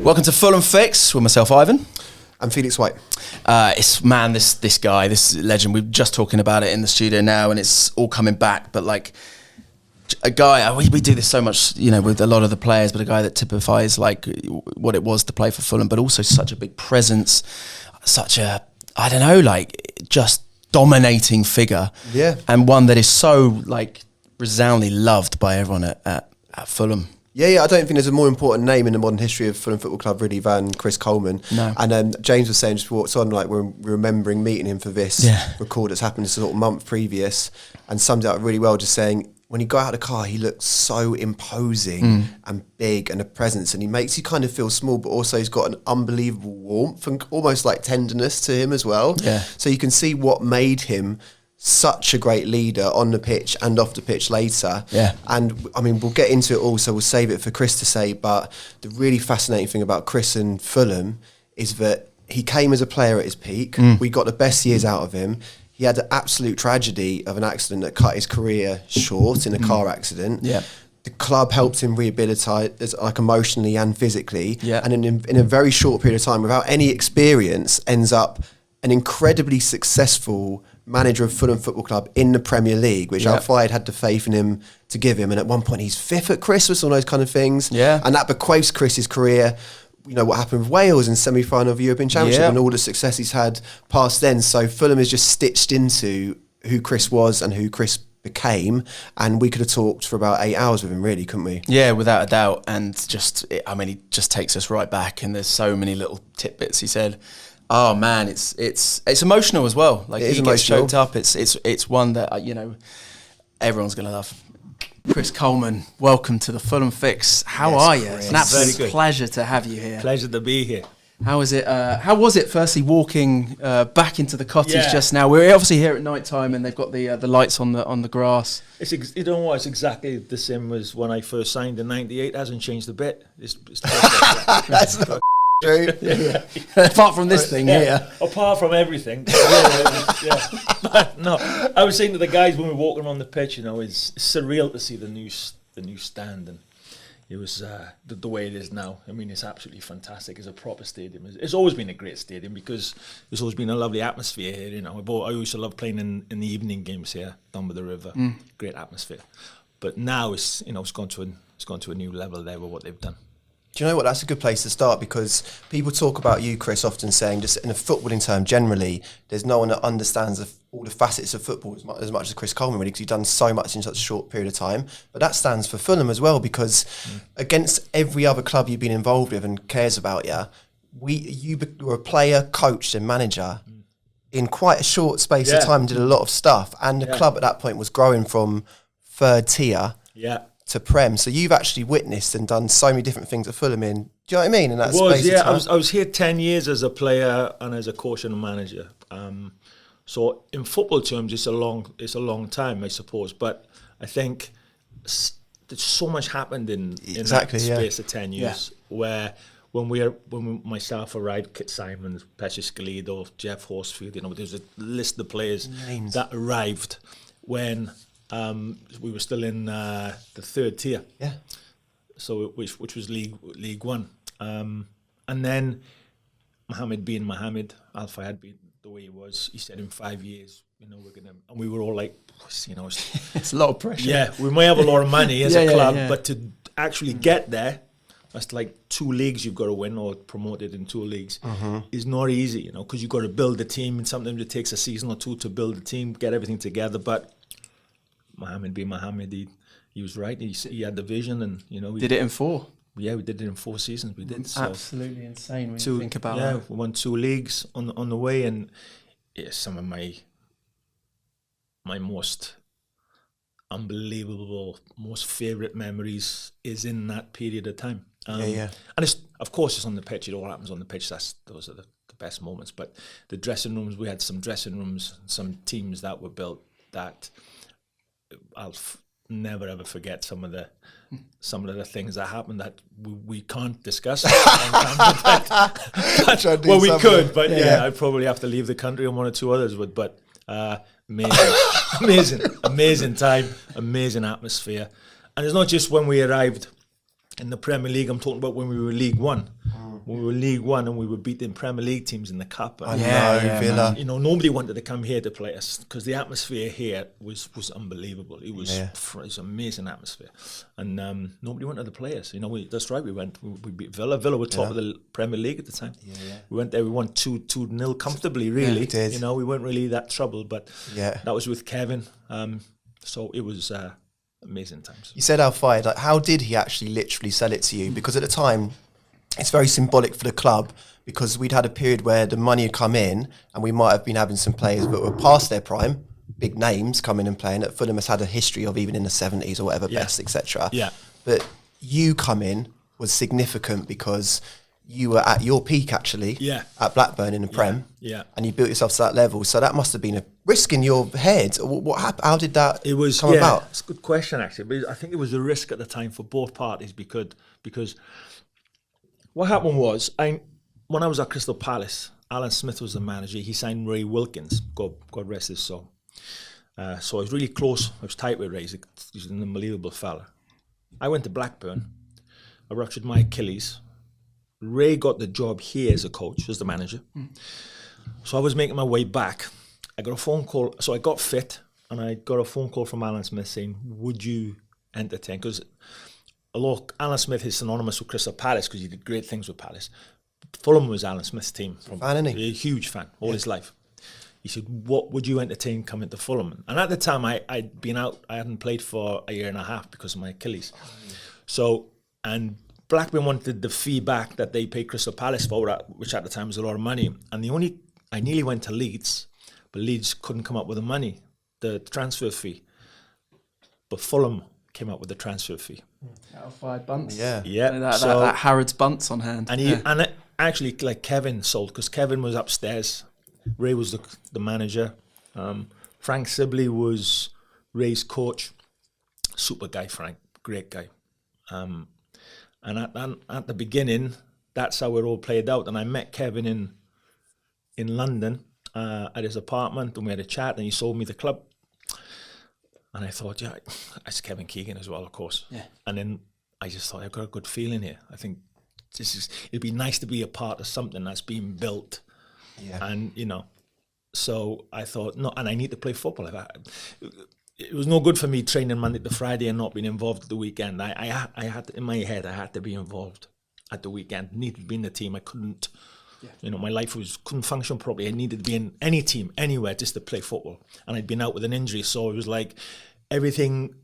Welcome to Fulham Fix with myself, Ivan. I'm Felix White. This guy, this legend. We're just talking about it in the studio now, and it's all coming back. But like a guy, we do this so much, with a lot of the players. But a guy that typifies like what it was to play for Fulham, but also such a big presence, such a just dominating figure. Yeah, and one that is so resoundingly loved by everyone at Fulham. Yeah, I don't think there's a more important name in the modern history of Fulham Football Club really than Chris Coleman. No. And James was saying just before it's on, we're remembering meeting him for this record that's happened this sort of month previous, and summed it up really well, just saying when he got out of the car, he looked so imposing and big and a presence, and he makes you kind of feel small, but also he's got an unbelievable warmth and almost like tenderness to him as well. Yeah. So you can see what made him such a great leader on the pitch and off the pitch later. Yeah. And I mean, we'll get into it all, so we'll save it for Chris to say, but the really fascinating thing about Chris and Fulham is that he came as a player at his peak. We got the best years out of him. He had the absolute tragedy of an accident that cut his career short in a car accident. Yeah. The club helped him rehabilitate, emotionally and physically. Yeah. And in a very short period of time, without any experience, ends up an incredibly successful manager of Fulham Football Club in the Premier League, which Al Fayed had the faith in him to give him. And at one point, he's fifth at Christmas, all those kind of things. Yeah. And that bequeaths Chris's career. What happened with Wales in semi-final of the European Championship and all the success he's had past then. So Fulham is just stitched into who Chris was and who Chris became. And we could have talked for about 8 hours with him, really, couldn't we? Yeah, without a doubt. And he just takes us right back. And there's so many little tidbits he said. Oh man, it's emotional as well. Like, he gets choked up. It's one that everyone's gonna love. Chris Coleman, welcome to the Fulham Fix. How are you? It's an absolute pleasure to have you here. Pleasure to be here. How is it? How was it? Firstly, walking back into the cottage just now. We're obviously here at night time, and they've got the lights on the grass. It's exactly the same as when I first signed in '98. It hasn't changed a bit. It's That's not true. Yeah. Apart from this thing here. Apart from everything. But no, I was saying to the guys when we were walking around the pitch, it's surreal to see the new stand, and it was the way it is now. I mean, it's absolutely fantastic. It's a proper stadium. It's always been a great stadium because there's always been a lovely atmosphere here. I used to love playing in the evening games here down by the river. Great atmosphere. But now it's gone to a new level there with what they've done. Do you know what? That's a good place to start, because people talk about you, Chris, often saying, just in a footballing term generally, there's no one that understands all the facets of football as much as Chris Coleman, really, because you've done so much in such a short period of time. But that stands for Fulham as well, because against every other club you've been involved with and cares about you were a player, coach and manager in quite a short space of time, and did a lot of stuff. And the club at that point was growing from third tier to Prem. So you've actually witnessed and done so many different things at Fulham in, do you know what I mean? In that space of time. I was here 10 years as a player and as a coach and a manager. So in football terms, it's a long time, I suppose. But I think there's so much happened in that space of 10 years. Where when myself arrived, Kit Simons, Precious Galido, Jeff Horsfield, there's a list of players that arrived when we were still in the third tier. Yeah. So which was League One. And then Mohammed being Mohammed, Al Fayed being the way he was, he said in 5 years, we're gonna, and we were all like, it's a lot of pressure. Yeah, we may have a lot of money as a club, but to actually get there, that's like 2 leagues you've got to win, or promoted in 2 leagues, is not easy, because you've got to build a team, and sometimes it takes a season or 2 to build a team, get everything together. But Mohammed being Mohammed, he was right. He had the vision, and we did it in 4. Yeah, we did it in 4 seasons. We did. So absolutely insane when you think about that. We won 2 leagues on the way, and some of my most unbelievable, most favourite memories is in that period of time. And it's, of course, it's on the pitch. It all happens on the pitch. Those are the best moments. But the dressing rooms, we had some dressing rooms, some teams that were built that I'll never ever forget. Some of the things that happened that we can't discuss. Well, we could, but I'd probably have to leave the country on 1 or 2 others. But amazing time, amazing atmosphere. And it's not just when we arrived in the Premier League. I'm talking about when we were League One. When we were League One and we were beating Premier League teams in the Cup. I know, Villa. You know, nobody wanted to come here to play us because the atmosphere here was unbelievable. It was it's an amazing atmosphere, and nobody wanted to play us. You know, that's right. We beat Villa. Villa were top of the Premier League at the time. We went there. We won 2-0 comfortably. Really, we did. You know, we weren't really that troubled, but that was with Kevin. So it was amazing times. You said Al Fayed. Like, how did he actually literally sell it to you? Because at the time, it's very symbolic for the club, because we'd had a period where the money had come in and we might have been having some players that were past their prime, big names coming and playing. At Fulham has had a history of, even in the 70s or whatever, best, etc. Yeah. But you come in was significant because you were at your peak, actually, at Blackburn in the Prem, and you built yourself to that level. So that must have been a risk in your head. What happened? How did that come about? It's a good question, actually. But I think it was a risk at the time for both parties because what happened was, when I was at Crystal Palace, Alan Smith was the manager. He signed Ray Wilkins, God rest his soul. So I was really close. I was tight with Ray. He's an unbelievable fella. I went to Blackburn. I ruptured my Achilles. Ray got the job here as a coach, as the manager. So I was making my way back. I got a phone call. So I got fit, and I got a phone call from Alan Smith saying, would you entertain? Because although Alan Smith is synonymous with Crystal Palace because he did great things with Palace, Fulham was Alan Smith's team. Fan, isn't he? A huge fan all his life. He said, what would you entertain coming to Fulham? And at the time, I'd been out. I hadn't played for a year and a half because of my Achilles. So, and Blackburn wanted the fee back that they paid Crystal Palace for, which at the time was a lot of money. And I nearly went to Leeds, but Leeds couldn't come up with the money, the transfer fee. But Fulham came up with the transfer fee. Out of 5 bunts. Yeah. That Harrods bunts on hand. And actually, like, Kevin sold, because Kevin was upstairs. Ray was the manager. Frank Sibley was Ray's coach. Super guy, Frank. Great guy. And at the beginning, that's how it all played out. And I met Kevin in London at his apartment, and we had a chat, and he sold me the club. And I thought, it's Kevin Keegan as well, of course. Yeah. And then I just thought, I've got a good feeling here. I think it'd be nice to be a part of something that's being built. Yeah. And, you know, so I thought, no, and I need to play football. It was no good for me training Monday to Friday and not being involved at the weekend. I had to, in my head, I had to be involved at the weekend. Needed to be in the team. I couldn't, you know, my life couldn't function properly. I needed to be in any team, anywhere, just to play football. And I'd been out with an injury, so it was like everything,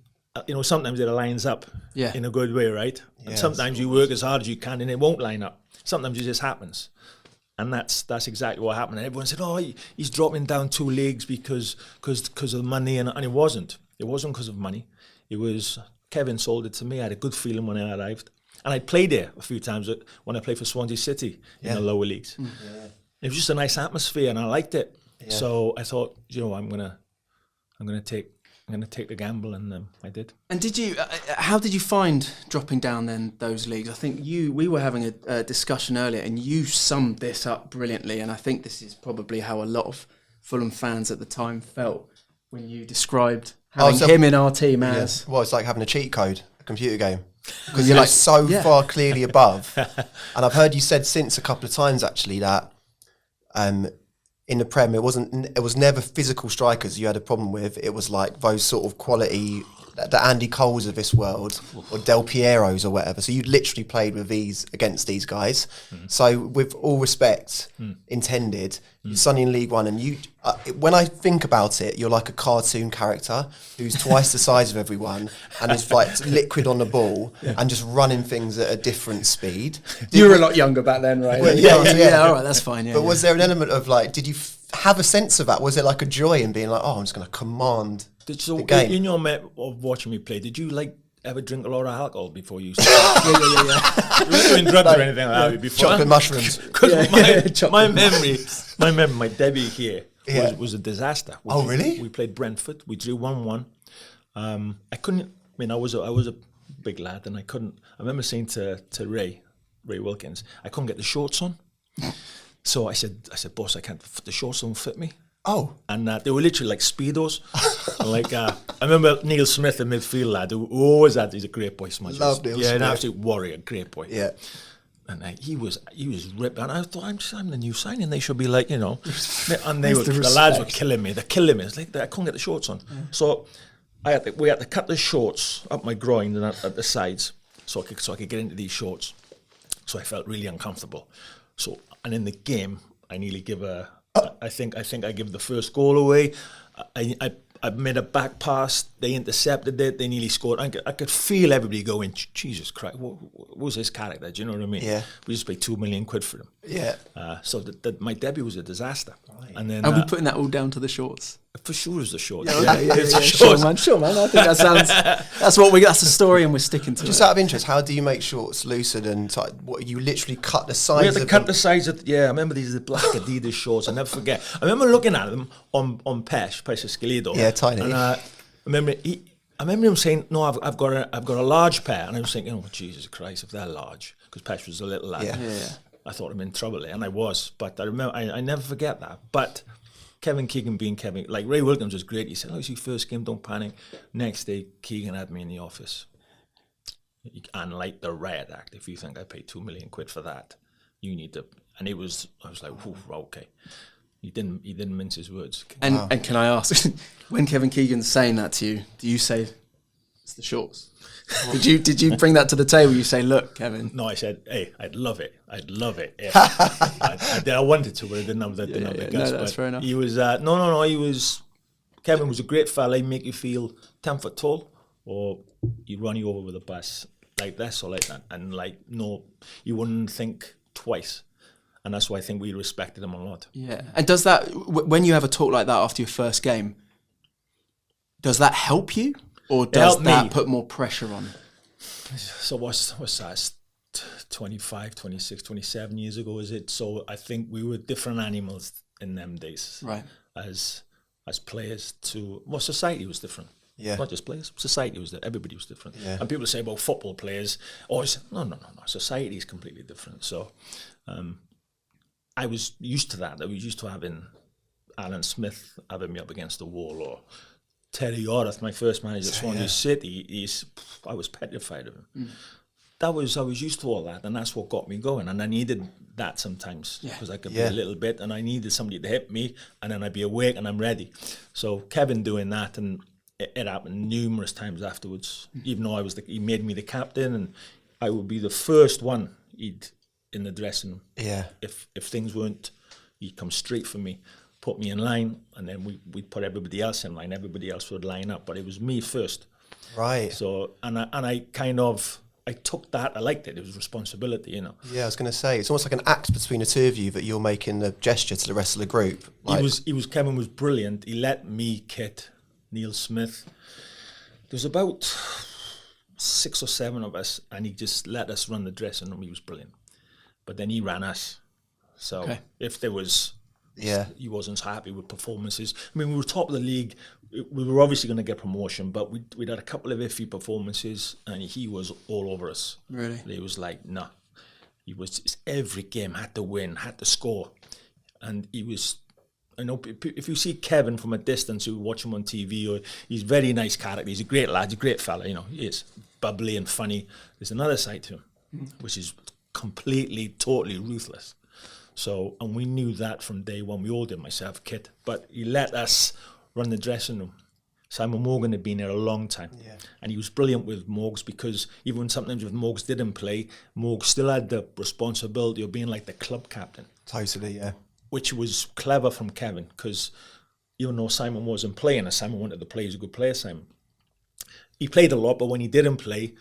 you know, sometimes it lines up in a good way, right? And sometimes you work as hard as you can and it won't line up. Sometimes it just happens. And that's exactly what happened. And everyone said, oh, he's dropping down 2 leagues because of money. And it wasn't. It wasn't because of money. It was Kevin sold it to me. I had a good feeling when I arrived. And I played there a few times when I played for Swansea City in the lower leagues. It was just a nice atmosphere and I liked it. So I thought, you know, I'm gonna take the gamble, and I did. And how did you find dropping down then those leagues? I think we were having a discussion earlier, and you summed this up brilliantly. And I think this is probably how a lot of Fulham fans at the time felt when you described having him in our team as. Well, it's like having a cheat code, a computer game, because you're like so far clearly above. And I've heard you said since a couple of times actually that. In the Prem, it was never physical strikers you had a problem with. It was like those sort of quality, the Andy Coles of this world, or Del Pieros or whatever. So you literally played with against these guys. So with all respect intended, you're suddenly in League One, and when I think about it, you're like a cartoon character who's twice the size of everyone and is like liquid on the ball and just running things at a different speed. You were a lot younger back then, right? Well, yeah, all right, that's fine. But was there an element of like, did you have a sense of that? Was there like a joy in being like, oh, I'm just going to command the game? In your met of watching me play, did you ever drink a lot of alcohol before you started? You weren't doing drugs or anything like that before? Chocolate mushrooms. Because my memory, my debut here was a disaster. Really? We played Brentford. We drew 1-1. I couldn't. I mean, I was a big lad, and I couldn't. I remember saying to Ray Wilkins, I couldn't get the shorts on. So I said, boss, the shorts don't fit me. Oh. And they were literally like Speedos. And like, I remember Neil Smith, the midfield lad, who always had, he's a great boy, Smudge. Love Neil Yeah, Smith. an absolute warrior, great boy. Yeah. And he was ripped. And I thought, I'm the new signing. They should be like, and the lads were killing me. They're killing me. It's like, I couldn't get the shorts on. Yeah. So we had to cut the shorts up my groin and at the sides so I could get into these shorts. So I felt really uncomfortable. So, and in the game, I nearly give I think I give the first goal away. I made a back pass. They intercepted it. They nearly scored. I could feel everybody going, Jesus Christ, what was this character? Do you know what I mean? Yeah. We just paid £2 million for him. Yeah. So my debut was a disaster. Right. And then are we putting that all down to the shorts? For sure, it was the shorts. Yeah. Sure, man. I think that sounds. That's a story, and we're sticking to it. Just out of interest, how do you make shorts looser than tight? What, you literally cut the sides? We had to cut them? the sides of. Yeah, I remember these are the black Adidas shorts. I never forget. I remember looking at them on Pesh Escalido. Yeah, tiny. And I remember him saying, "No, I've got a large pair," and I was thinking, "Oh Jesus Christ, if they're large," because Pesh was a little lad. Yeah. I thought I'm in trouble, and I was. But I remember, I never forget that. But Kevin Keegan being Kevin, like Ray Wilkins was great. He said, "Oh, it's your first game, don't panic." Next day, Keegan had me in the office, and like the riot act. If you think I paid £2 million for that, you need to. And I was like, okay. He didn't mince his words. And can I ask, when Kevin Keegan's saying that to you, do you say it's the shorts? Did you bring that to the table? You say, look, Kevin. No, I said, hey, I'd love it. If I wanted to, but I didn't have the guts. No, that's fair enough. He was Kevin was a great fella. He'd make you feel 10 foot tall, or he'd run you over with a bus like this or like that, and like no, you wouldn't think twice. And that's why I think we respected him a lot. Yeah. And does that, when you have a talk like that after your first game, does that help you? Or does that put more pressure on? So what's that? 25, 26, 27 years ago, is it? So I think we were different animals in them days. Right. As players society was different. Yeah. Not just players, society was different. Everybody was different. Yeah. And people say about football players, no. Society is completely different. So I was used to that. I was used to having Alan Smith having me up against the wall, or Terry Orth, my first manager at Swansea City. I was petrified of him. I was used to all that, and that's what got me going. And I needed that sometimes because I could be a little bit, and I needed somebody to hit me, and then I'd be awake and I'm ready. So Kevin doing that, and it happened numerous times afterwards. Even though he made me the captain, and I would be the first one in the dressing room. Yeah. If things weren't, he'd come straight for me, put me in line, and then we'd put everybody else in line. Everybody else would line up, but it was me first. Right. So I took that. I liked it. It was responsibility, you know. Yeah, I was going to say, it's almost like an act between the two of you that you're making the gesture to the rest of the group. Like, Kevin was brilliant. He let me kit Neil Smith. There was about 6 or 7 of us, and he just let us run the dressing room. He was brilliant. But then he ran us. So if there was, he wasn't happy with performances. I mean, we were top of the league. We were obviously going to get promotion, but we'd had a couple of iffy performances, and he was all over us. Really? He was like, nah. He was every game had to win, had to score, and he was. I know if you see Kevin from a distance, you watch him on TV, or he's a very nice character. He's a great lad, he's a great fella. You know, he is bubbly and funny. There's another side to him, which is completely, totally ruthless. So, and we knew that from day one. We all did, myself, Kit, but he let us run the dressing room. Simon Morgan had been there a long time, and he was brilliant with Morgs, because even when sometimes if Morgs didn't play, Morgs still had the responsibility of being like the club captain. Totally, yeah. Which was clever from Kevin, because even though Simon wasn't playing, and Simon wanted to play, he's a good player, Simon. He played a lot, but when he didn't play,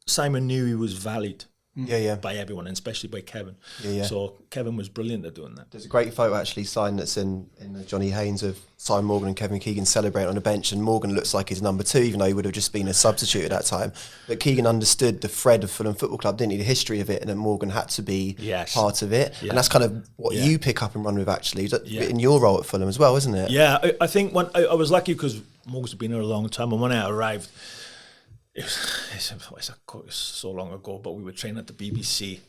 Simon knew he was valued. By everyone, and especially by Kevin. So Kevin was brilliant at doing that. There's a great photo actually signed that's in Johnny Haynes of Simon Morgan and Kevin Keegan celebrating on the bench, and Morgan looks like his number 2, even though he would have just been a substitute at that time. But Keegan understood the thread of Fulham Football Club, didn't he? The history of it, and that Morgan had to be part of it. And that's kind of what you pick up and run with actually, in your role at Fulham as well, isn't it? Yeah, I think when I was lucky because Morgan's been there a long time, and when I arrived, it's so long ago, but we were training at the BBC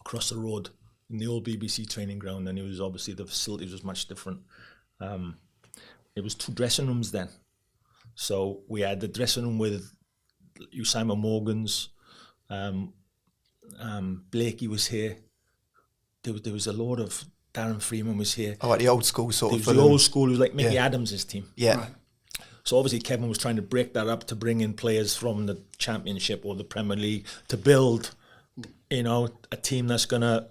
across the road in the old BBC training ground, and it was obviously the facilities was much different. It was 2 dressing rooms then. So we had the dressing room with Simon Morgan's, Blakey was here. There was a lot of, Darren Freeman was here. Oh, like the old school sort There of was the Fulham. old school, it was like Mickey Adams' team. Yeah. Right. So obviously Kevin was trying to break that up to bring in players from the Championship or the Premier League to build, a team that's gonna.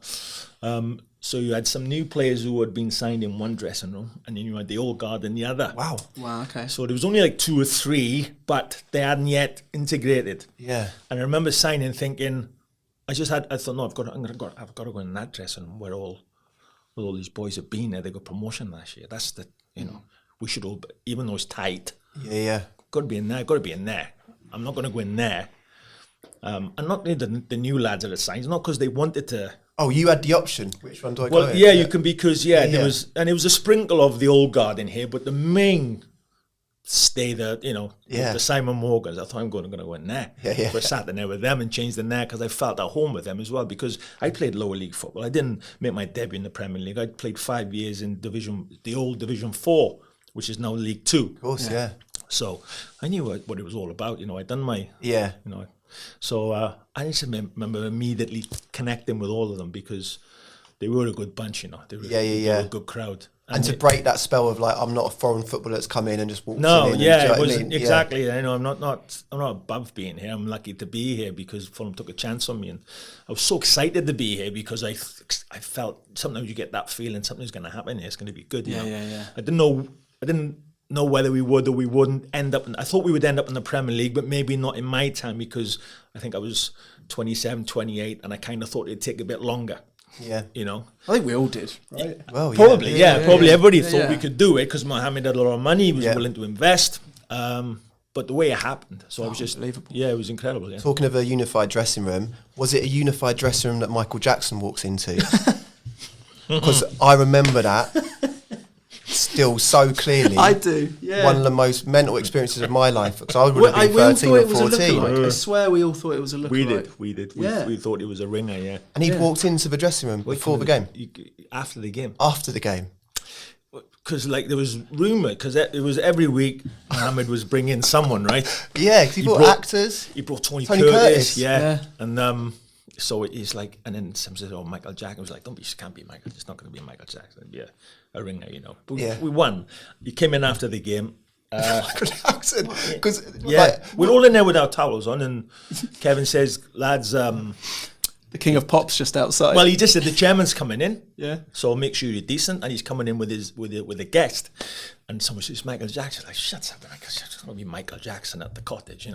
So you had some new players who had been signed in one dressing room, and then you had the old guard in the other. Wow. Wow. Okay. So there was only like 2 or 3, but they hadn't yet integrated. Yeah. And I remember signing, thinking, I thought, no, I've got to go in that dressing room where all these boys have been there. They got promotion last year. That's the, we should all, even though it's tight, Yeah. got to be in there. I'm not going to go in there. And not the new lads that are signed, not because they wanted to. Oh, you had the option. Which one do I go Well, in? yeah, you can, because there Yeah. was, and it was a sprinkle of the old guard in here, but the main stay there, the Simon Morgans. I thought I'm going to go in there. Yeah. So I sat in there with them and changed in there because I felt at home with them as well, because I played lower league football. I didn't make my debut in the Premier League. I played 5 years in the old Division 4, which is now League 2. Of course, yeah. So I knew what it was all about. I'd done my, Yeah. So I just remember immediately connecting with all of them because they were a good bunch, They were, they were a good crowd. And to break that spell of like, I'm not a foreign footballer that's come in and just walked in. No, and, yeah, do you know it what I was mean? exactly. I'm not above being here. I'm lucky to be here because Fulham took a chance on me, and I was so excited to be here because I felt sometimes you get that feeling something's going to happen here. It's going to be good. Yeah. I didn't know whether we would or we wouldn't end up. I thought we would end up in the Premier League, but maybe not in my time because I think I was 27, 28, and I kind of thought it'd take a bit longer. Yeah. I think we all did, right? Well, Probably, probably everybody thought Yeah. we could do it because Mohammed had a lot of money, he was Yeah. willing to invest. But the way it happened, so I was just unbelievable. Yeah, it was incredible. Yeah. Talking of a unified dressing room, was it a unified dressing room that Michael Jackson walks into? Because I remember that still so clearly. I do. Yeah. One of the most mental experiences of my life. Because I would have been we all 13 thought or it was a 14. lookalike. I swear we all thought it was a lookalike. We did. Yeah. We thought it was a ringer. Yeah. And he'd walked into the dressing room before the game, After the game. after the game. Because there was rumour, because it was every week Mohammed was bringing someone, right? Yeah, because he brought actors. He brought Tony Tony Curtis, Curtis. yeah. And so he's like, and then some said, "Oh, Michael Jackson." I was like, "Don't be, can't be Michael. It's not going to be Michael Jackson. It'd be a ringer, But Yeah. we won. He came in after the game. Michael Jackson. Because We're all in there with our towels on, and Kevin says, "Lads, The King of Pop's just outside. well, he just said the chairman's coming in, yeah. so make sure you're decent." And he's coming in with a guest, and someone says, "Michael Jackson." Like, shut up, Michael Jackson. It's going to be Michael Jackson at the cottage,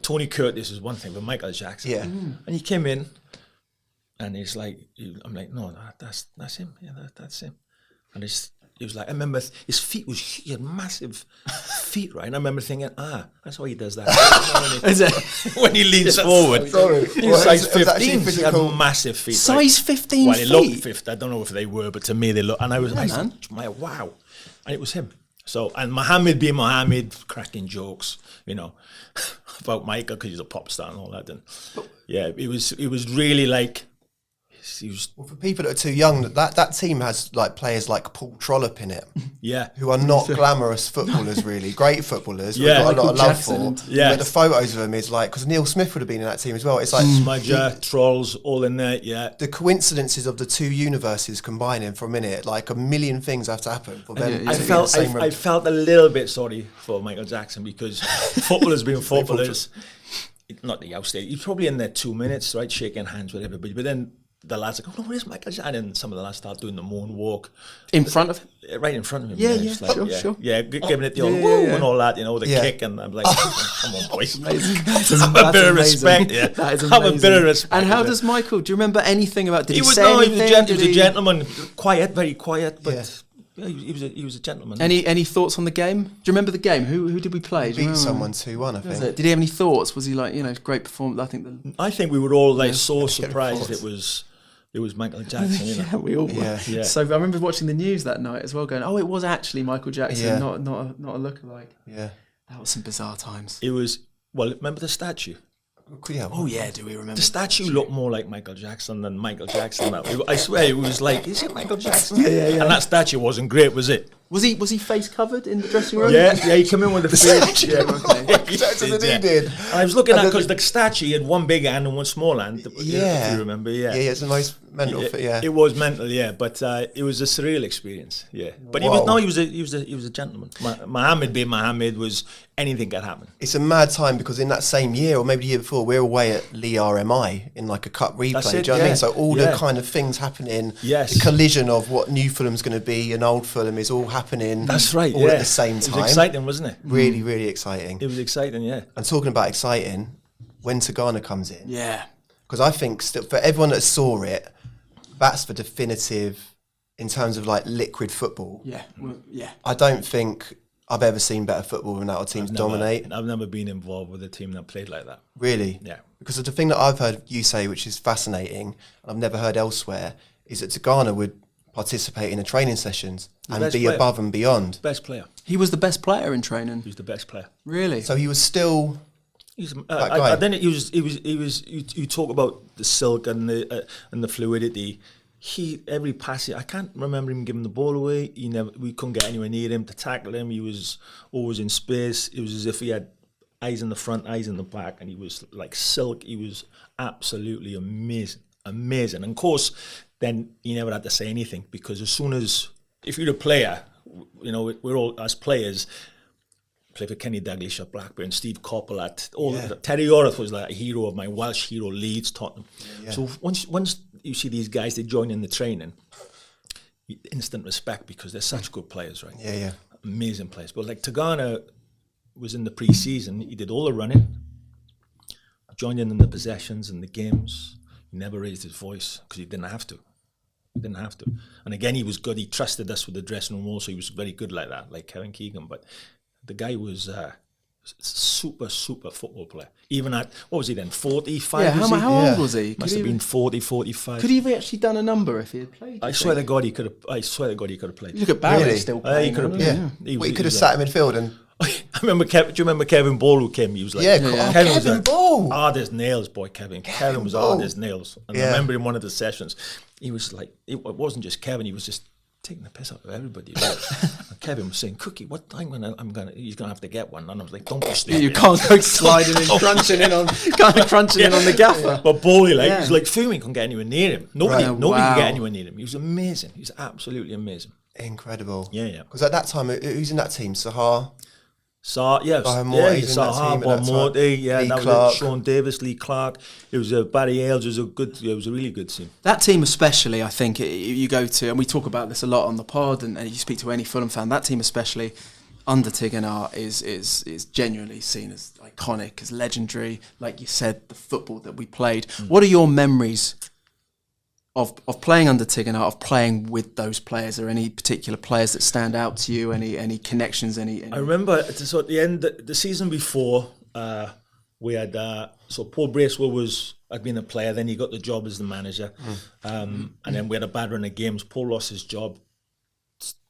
Tony Curtis is one thing, but Michael Jackson. Yeah. And he came in, and he's like, I'm like, no, that's him. Yeah, that's him. And he was like, I remember his feet he had massive feet, right? And I remember thinking, that's why he does that. Is it? When he leans forward. Sorry. He was size It was actually 15. He had physical. massive feet. Size 15 Well, he looked feet? 15. I don't know if they were, but to me they looked. And I was like, wow. And it was him. So, and Mohammed being Mohammed, cracking jokes, about Michael because he's a pop star and all that. And yeah, it was really like, he was, Well, for people that are too young, that team has like players like Paul Trollope in it, yeah. who are not glamorous footballers, really. Great footballers, Yeah. we've got a lot Michael of love Jackson. for. Yeah. But the photos of them is like, because Neil Smith would have been in that team as well. It's like Smudger, Trolls, all in there, yeah. the coincidences of the two universes combining for a minute, like a million things have to happen for them Yeah, to yeah. I be in the felt same room. I felt a little bit sorry for Michael Jackson because footballers being footballers, not the outstay. He's probably in there 2 minutes, right, shaking hands with everybody. But then the lads are going, "Oh, where's Michael Jackson?" And then some of the lads start doing the moonwalk In front of him? right in front of him. Yeah, it's yeah, sure. Yeah, giving it the old yeah, woo yeah. and all that, the Yeah. kick. And I'm like, come on, boys. That's Have a bit of respect. Yeah. That is Have a amazing. bit of respect. And how yeah. does Michael, do you remember anything about, did he was say no, anything? he was a gentleman, quiet, very quiet, but Yeah. he was a gentleman. Any thoughts on the game? Do you remember the game? Who did we play? Do you Beat remember? someone 2-1, I Was think. it? Did he have any thoughts? Was he like, great performance? I think I think we were all like so surprised it was Michael Jackson. yeah, we all were. Yeah. Yeah. So I remember watching the news that night as well, going, "Oh, it was actually Michael Jackson, Yeah. not a lookalike." Yeah. That was some bizarre times. It was, well, remember the statue? Oh yeah, do we remember? The statue looked more like Michael Jackson than Michael Jackson. I swear it was like, is it Michael Jackson? Yeah. And that statue wasn't great, was it? Was he face covered in the dressing room? Yeah, he came in with the face. Yeah, Jackson than he did. And I was looking at because the statue had one big hand and one small hand. Yeah. If you remember, Yeah, it's the most mental. It was mental, yeah, but it was a surreal experience, yeah. But he was a gentleman. Mohammed being Mohammed was anything could happen. It's a mad time because in that same year or maybe the year before, we're away at Lee RMI in like a cup replay. That's Do it, you know what I yeah. mean? So all Yeah. the kind of things happening, Yes. the collision of what new Fulham's going to be and old Fulham is all happening. That's right, all yeah. at the same time. It was exciting, wasn't it? Really, really exciting. It was exciting, yeah. And talking about exciting, when Tigana comes in, Yeah. because I think for everyone that saw it, that's the definitive in terms of like liquid football. Yeah. Well, yeah. I don't think I've ever seen better football than our teams dominate. I've never been involved with a team that played like that. Really? Yeah. Because the thing that I've heard you say, which is fascinating, and I've never heard elsewhere, is that Tigana would participate in the training sessions and best be player. above and beyond. Best player. He was the best player in training. He was the best player. Really? So he was still... He's, guy. then you talk about the silk and the fluidity. Every pass, I can't remember him giving the ball away. We couldn't get anywhere near him to tackle him. He was always in space. It was as if he had eyes in the front, eyes in the back, and he was like silk. He was absolutely amazing. And of course, then he never had to say anything because as soon as, if you're a player, we're all, as players, play for Kenny Dalglish at Blackburn, Steve Coppell at Terry Orth was like a hero of mine, Welsh hero, Leeds, Tottenham. Yeah. So once you see these guys, they join in the training, instant respect because they're such good players, right? Yeah. Amazing players. But like Tigana was in the pre-season, he did all the running, joined in the possessions and the games. He never raised his voice because he didn't have to. And again, he was good. He trusted us with the dressing room also. He was very good like that, like Kevin Keegan. But the guy was super football player. Even at, what was he then, 45? Yeah, how old was he? Must have been 40, 45. Could he have actually done a number if he had played? I swear to God he could have played. You look at Barry Really? still He playing. could have Yeah. He He could have sat in midfield and... I remember, do you remember Kevin Ball who came? He was like, Kevin was like, Ball. hard as nails, boy, Kevin. Kevin was Ball. hard as nails. And I remember in one of the sessions, he was like, it wasn't just Kevin, he was just taking the piss out of everybody. And Kevin was saying, Cookie, what time he's gonna have to get one? And I was like, don't be stupid. You can't go sliding in, crunching in on the gaffer. But Bowley, he was like fuming, couldn't get anywhere near him. Nobody Right. could Wow. get anywhere near him. He was amazing. He was absolutely amazing. Incredible. Yeah. Because at that time, who's in that team? Sahar? Sahar, Morty's in that team at that time. Morty, Lee that was Clark. it. Sean Davis, Lee Clark. It was Barry Ailes. It was a really good team. That team especially, I think, you go to, and we talk about this a lot on the pod, and you speak to any Fulham fan, that team especially, under Tigana is genuinely seen as iconic, as legendary. Like you said, the football that we played. What are your memories of playing under Tigana, of playing with those players? Are any particular players that stand out to you? Any connections? Any? I remember, so at the end, the season before, we had, so Paul Bracewell had been a player, then he got the job as the manager. And then we had a bad run of games. Paul lost his job.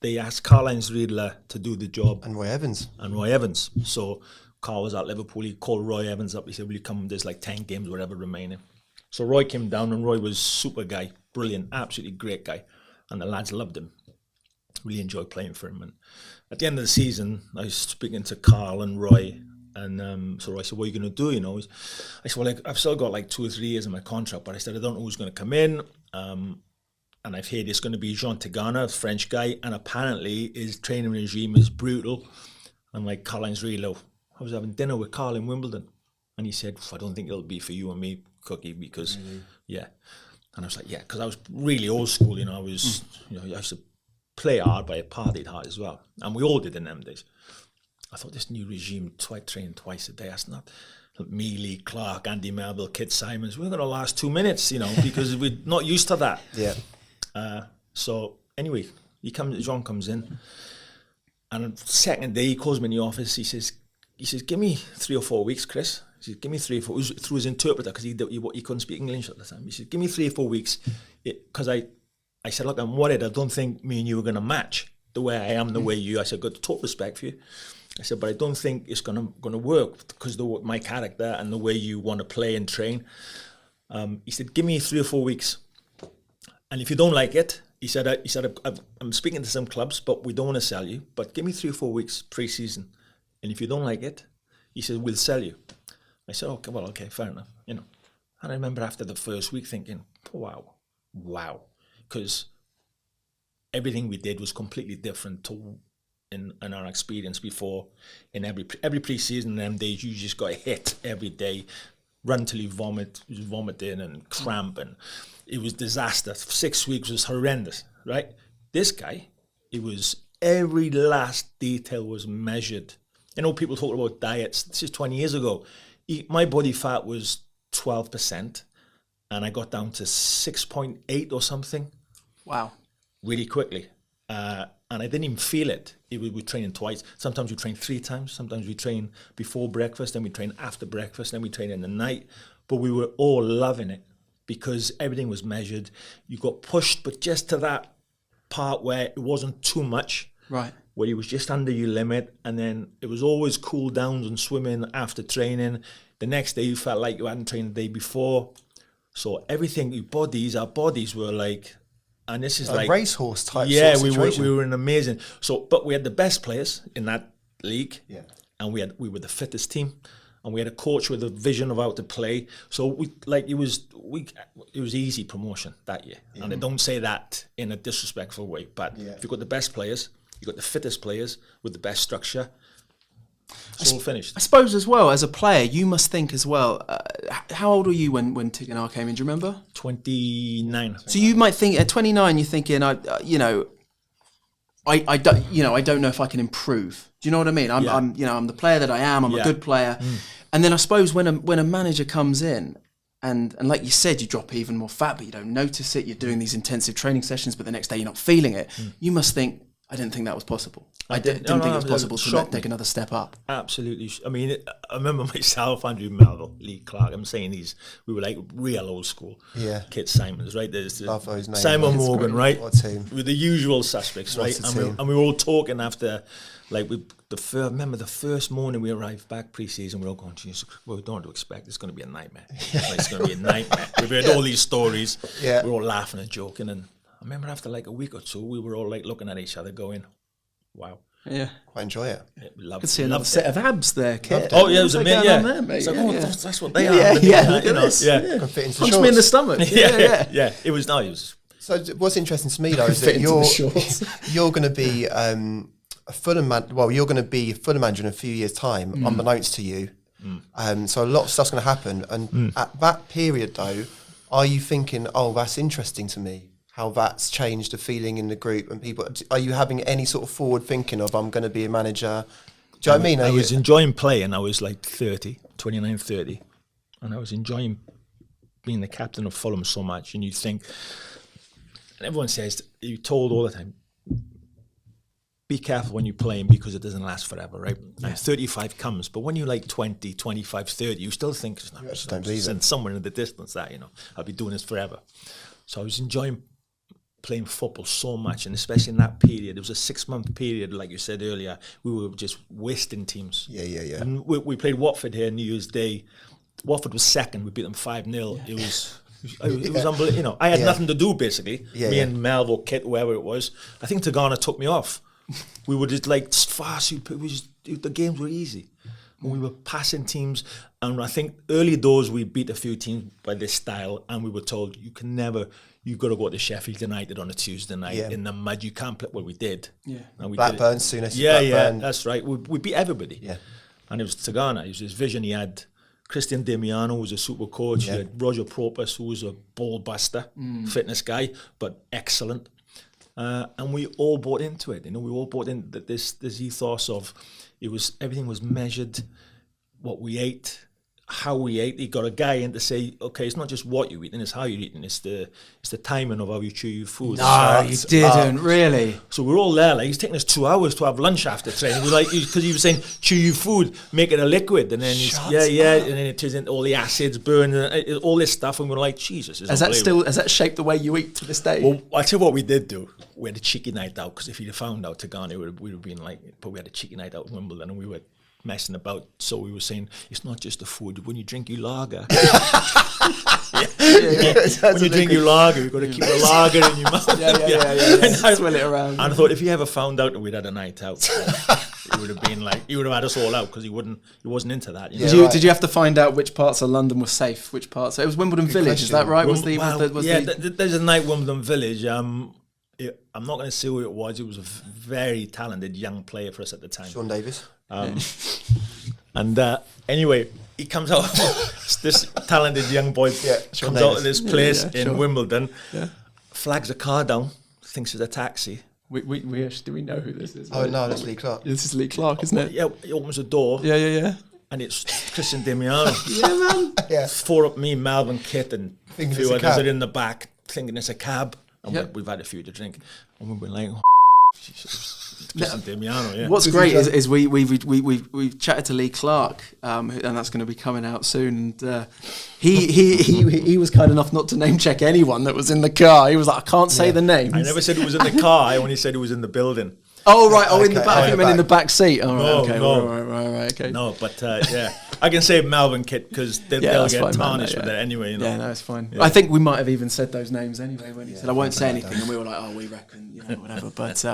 They asked Karl-Heinz Riedler to do the job. And Roy Evans. So Carl was at Liverpool. He called Roy Evans up. He said, will you come? There's like 10 games, whatever, remaining. So Roy came down, and Roy was super guy, brilliant, absolutely great guy. And the lads loved him. Really enjoyed playing for him. And at the end of the season, I was speaking to Carl and Roy. And so Roy said, what are you going to do? I said, well, I've still got like 2 or 3 years in my contract. But I said, I don't know who's going to come in. And I've heard it's going to be Jean Tigana, a French guy. And apparently his training regime is brutal. I'm like, Karl-Heinz Riedler. I was having dinner with Carl in Wimbledon. And he said, I don't think it'll be for you and me, Cookie, because, And I was like, because I was really old school, I was, I used to play hard, but I partied hard as well. And we all did in them days. I thought this new regime, training twice a day, that's not me, Lee Clark, Andy Melville, Kit Simons. We're going to last 2 minutes, because we're not used to that. Yeah. So anyway, Jean comes in, and the second day he calls me in the office. He says, give me 3 or 4 weeks, Chris. He said, give me 3 or 4 weeks, through his interpreter, because he couldn't speak English at the time. He said, give me 3 or 4 weeks, because I said, look, I'm worried. I don't think me and you are going to match the way I am, the way you. I said, got total respect for you. I said, but I don't think it's gonna work because of my character and the way you want to play and train. He said, give me 3 or 4 weeks, and if you don't like it, he said, I'm speaking to some clubs, but we don't want to sell you. But give me 3 or 4 weeks pre-season, and if you don't like it, he said, we'll sell you. I said, okay, fair enough, And I remember after the first week thinking, wow, because everything we did was completely different to in our experience before. In every pre-season, them days you just got hit every day, run till you vomiting and cramp, and it was disaster. 6 weeks was horrendous, right? This guy, it was every last detail was measured. People talk about diets. This is 20 years ago. My body fat was 12%, and I got down to 6.8 or something. Wow. Really quickly. And I didn't even feel it. We training twice. Sometimes we train 3 times. Sometimes we train before breakfast, then we train after breakfast, then we train in the night. But we were all loving it because everything was measured. You got pushed, but just to that part where it wasn't too much. Right. Where you was just under your limit. And then it was always cool downs and swimming after training. The next day you felt like you hadn't trained the day before. So everything, our bodies were like... And this is like racehorse type. Yeah, sort of situation. we were an amazing. But we had the best players in that league. Yeah. And we were the fittest team, and we had a coach with a vision of how to play. So it was easy promotion that year. Yeah. And I don't say that in a disrespectful way, but if you've got the best players, you've got the fittest players with the best structure. It's all finished. I suppose as well, as a player, you must think as well, how old were you when Tigana came in? Do you remember? 29. So you might think at 29, you're thinking, I don't know if I can improve. Do you know what I mean? I'm the player that I am. I'm a good player. And then I suppose when a manager comes in, and like you said, you drop even more fat, but you don't notice it. You're doing these intensive training sessions, but the next day you're not feeling it. You must think, I didn't think that was possible. I didn't think it was possible to take another step up. Absolutely. I mean, I remember myself, Andrew Melville, Lee Clark. I'm saying we were like real old school. Yeah. Kit Simons, right? There's Love those names. Simon Morgan, right? What a team. With the usual suspects, right? And we were all talking after, like, remember the first morning we arrived back pre-season, we were all going, Jesus, well, we don't want to expect it's going to be a nightmare. Like, it's going to be a nightmare. We've heard all these stories. Yeah. We were all laughing and joking. And I remember after like a week or two, we were all like looking at each other going, wow. Yeah. Quite enjoy it. I could see another set of abs there, Kit. Oh, yeah, it was amazing. Yeah. There, mate. It's like, that's what they yeah, are. Yeah, look at this. Yeah. Can fit into Punch shorts. me in the stomach. Yeah. It was nice. So what's interesting to me though is that you're going to be a Fulham you're going to be a Fulham manager in a few years' time, unbeknownst to you. So a lot of stuff's going to happen. And at that period though, are you thinking, oh, that's interesting to me? How that's changed the feeling in the group and people. Are you having any sort of forward thinking of I'm going to be a manager? Do you know what I mean? I was enjoying playing. I was like 29, 30. And I was enjoying being the captain of Fulham so much. And you think, and everyone says, you're told all the time, be careful when you're playing because it doesn't last forever, right? Yeah. And 35 comes, but when you're like 20, 25, 30, you still think, no, I just don't believe it. Somewhere in the distance that, I'll be doing this forever. So I was enjoying playing football so much, and especially in that period, it was a 6-month period, like you said earlier, we were just wasting teams. Yeah. And we played Watford here New Year's Day. Watford was second, we beat them 5-0. It was unbelievable. I had nothing to do basically. Me and Melv or Kit, whoever it was. I think Tigana took me off. We were just like fast. The games were easy. We were passing teams, and I think early doors we beat a few teams by this style, and we were told you've got to go to Sheffield United on a Tuesday night in the mud. You can't play. Well, we did. Yeah. And we Blackburn, soon as Blackburn. Yeah, that's right. We beat everybody. Yeah. And it was Tigana. It was his vision. He had Christian Damiano, who was a super coach. He had Roger Propus, who was a ball buster, fitness guy, but excellent. And we all bought into it. We all bought in that this ethos of everything was measured, what we ate, how we ate. He got a guy in to say, okay, it's not just what you're eating, it's how you're eating. It's the timing of how you chew your food. No, you didn't, really. So we're all there. Like, he's taking us 2 hours to have lunch after training. We're like, because he was saying, chew your food, make it a liquid, and then and then it turns into all the acids, burn, all this stuff, and we're like, Jesus, has that shaped the way you eat to this day? Well, I tell you what we did do. We had a cheeky night out, because if he'd have found out Tigana, we would have been like, but we had a cheeky night out in Wimbledon, and we were messing about. So we were saying, it's not just the food. When you drink your lager, when you drink your lager, you've got to keep the lager in your mouth. And swirl it around. And I thought, if he ever found out that we'd had a night out, he would have been like, he would have had us all out, because he wasn't into that. Did you have to find out which parts of London were safe? Which parts? So it was Wimbledon Village, is that right? There's a night Wimbledon Village. I'm not going to say who it was. It was a very talented young player for us at the time. Sean Davis. And anyway, he comes out, this talented young boy comes out of this place in Wimbledon, flags a car down, thinks it's a taxi. We actually, do we know who this is? Oh, no, that's Lee Clark. This is Lee Clark, isn't it? Yeah, he opens the door. Yeah. And it's Christian Damiano. Yeah, man. Yeah. Four up me, Melvin, Kit, and a Thinking few it's a others cab. are in the back, thinking it's a cab. And we've had a few to drink. And we've been like, Christian Damiano, yeah. What's great is we've chatted to Lee Clark, and that's going to be coming out soon. And he was kind enough not to name check anyone that was in the car. He was like, I can't say the names. I never said it was in the car. I only said it was in the building. Oh right! Oh, in the Okay. back. I think you meant in the back seat. Oh, No, right, okay. no. Right. Okay. No, but yeah, I can say Melvin, Kit, because they'll that's get fine, man, tarnished yeah. with it anyway. You know? Yeah, no, it's fine. Yeah. I think we might have even said those names anyway when he said, I won't say anything. And we were like, oh, we reckon, whatever. But,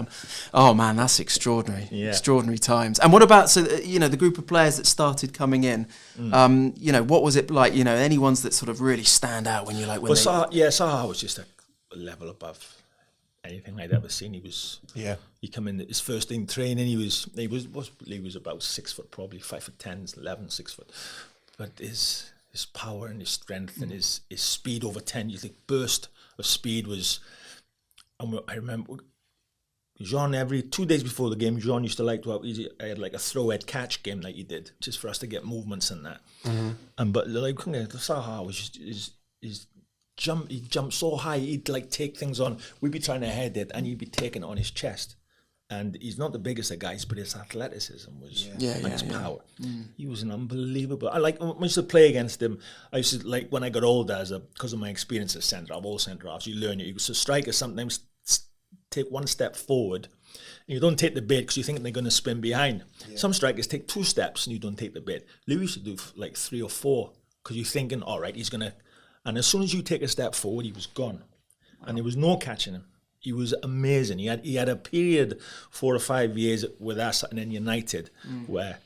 oh man, that's extraordinary. Yeah. Extraordinary times. And what about, the group of players that started coming in, what was it like, any ones that sort of really stand out when you're like, Saha was just a level above anything I'd ever seen. He come in his first in training. He was about 6 foot, probably 5'10", 11, 6 foot. But his power and his strength and his speed over 10, you think burst of speed was. And I remember Jean, every 2 days before the game, Jean used to like to have. I had like a throw-head catch game like he did, just for us to get movements and that. Mm-hmm. But like Saha was just he jumped so high, he'd like take things on. We'd be trying to head it, and he'd be taking it on his chest. And he's not the biggest of guys, but his athleticism was his power. He was an unbelievable. I used to play against him. I used to when I got older, because of my experience at centre, I've all centre halves. You learn it. You so strikers sometimes take one step forward, and you don't take the bait because you think they're going to spin behind. Some strikers take 2 steps and you don't take the bait. Louis used to do like 3 or 4 because you're thinking, all right, he's gonna. And as soon as you take a step forward, he was gone. Wow. And there was no catching him. He was amazing. He had a period 4 or 5 years with us and then United where